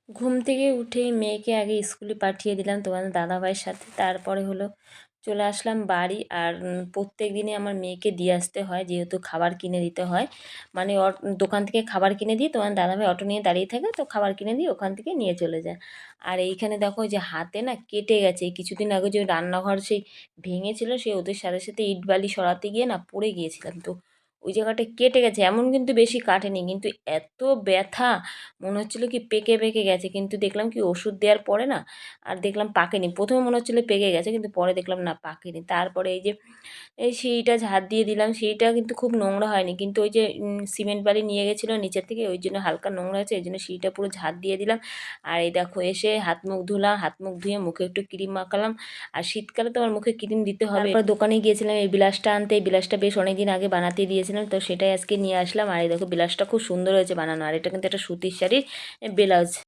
ঘুম থেকে উঠেই মেয়েকে আগে স্কুলে পাঠিয়ে দিলাম তোমাদের দাদাভাইয়ের সাথে। তারপরে হলো চলে আসলাম বাড়ি। আর প্রত্যেক দিনই আমার মেয়েকে দিয়ে আসতে হয়, যেহেতু খাবার কিনে দিতে হয়। মানে দোকান থেকে খাবার কিনে দিই, তোমার দাদাভাই অটো নিয়ে দাঁড়িয়ে থাকে, তো খাবার কিনে দিয়ে ওখান থেকে নিয়ে চলে যায়। আর এইখানে দেখো যে হাতে না কেটে গেছে, কিছুদিন আগে যে রান্নাঘর সেই ভেঙেছিল, সেই ওদের সাথে সাথে ইট বালি সরাতে গিয়ে না পড়ে গিয়েছিলাম, তো ওই জায়গাটা কেটে গেছে। এমন কিন্তু বেশি কাটেনি, কিন্তু এত ব্যথা, মনে হচ্ছিলো কি পেকে পেকে গেছে। কিন্তু দেখলাম কি ওষুধ দেওয়ার পরে না আর দেখলাম পাকেনি। প্রথমে মনে হচ্ছিলো পেকে গেছে, কিন্তু পরে দেখলাম না পাকেনি। তারপরে এই যে এই সিঁড়িটা ঝাড় দিয়ে দিলাম। সিঁড়িটা কিন্তু খুব নোংরা হয়নি, কিন্তু ওই যে সিমেন্ট বালি নিয়ে গেছিলো নিচের থেকে, ওই জন্য হালকা নোংরা হয়েছে, এই জন্য সিঁড়িটা পুরো ঝাড় দিয়ে দিলাম। আর এই দেখো এসে হাত মুখ ধুলাম, হাত মুখ ধুয়ে মুখে একটু ক্রিম মাখালাম। আর শীতকালে তো আমার মুখে ক্রিম দিতে হবে। তারপর দোকানে গিয়েছিলাম এই বিলাসটা আনতে। এই বিলাসটা বেশ অনেকদিন আগে বানাতে দিয়েছিলাম, তো সেটাই আজকে নিয়ে আসলাম। আর এই দেখো বিলাসটা খুব সুন্দর হয়েছে বানানো। আর এটা কিন্তু একটা সুতির শাড়ির ব্লাউজ।